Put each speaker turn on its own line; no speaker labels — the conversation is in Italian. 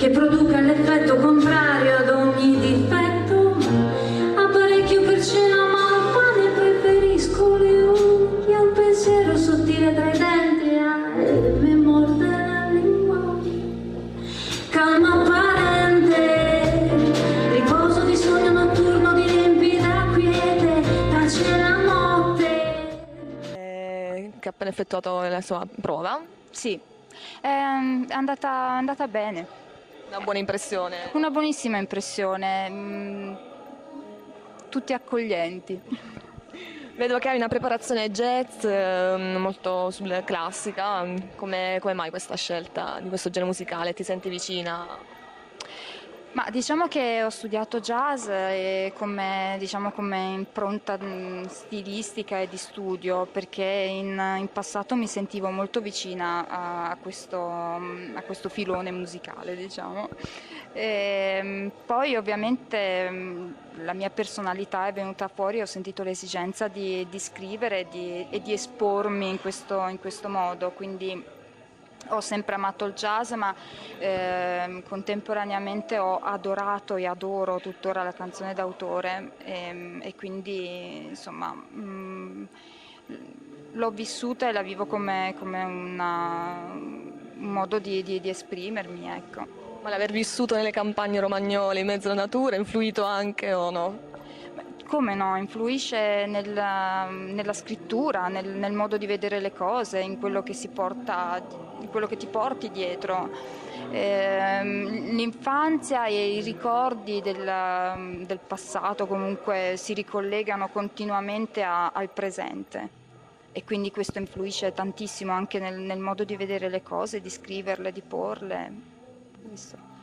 che produca l'effetto contrario ad ogni difetto. Apparecchio per cena, ma al pane preferisco le unghie, al pensiero sottile tra i denti e mi morde la lingua. Calma apparente, riposo di sogno notturno di limpida quiete, tace la notte.
Che ha appena effettuato la sua prova.
Sì, è andata bene,
Una buona impressione.
una buonissima impressione, tutti accoglienti.
Vedo che hai una preparazione jazz molto classica. Come mai questa scelta di questo genere musicale? Ti senti vicina?
Ma diciamo che ho studiato jazz e diciamo, come impronta stilistica e di studio, perché in passato mi sentivo molto vicina a questo filone musicale, diciamo. Poi ovviamente la mia personalità è venuta fuori, ho sentito l'esigenza di scrivere e di espormi in questo modo, quindi ho sempre amato il jazz, ma contemporaneamente ho adorato e adoro tuttora la canzone d'autore e quindi insomma l'ho vissuta e la vivo come un modo di esprimermi, ecco.
Ma l'aver vissuto nelle campagne romagnole in mezzo alla natura è influito anche o no?
Come no, influisce nella scrittura, nel modo di vedere le cose, in quello che si porta, in quello che ti porti dietro. L'infanzia e i ricordi del passato comunque si ricollegano continuamente al presente e quindi questo influisce tantissimo anche nel modo di vedere le cose, di scriverle, di porle. Questo.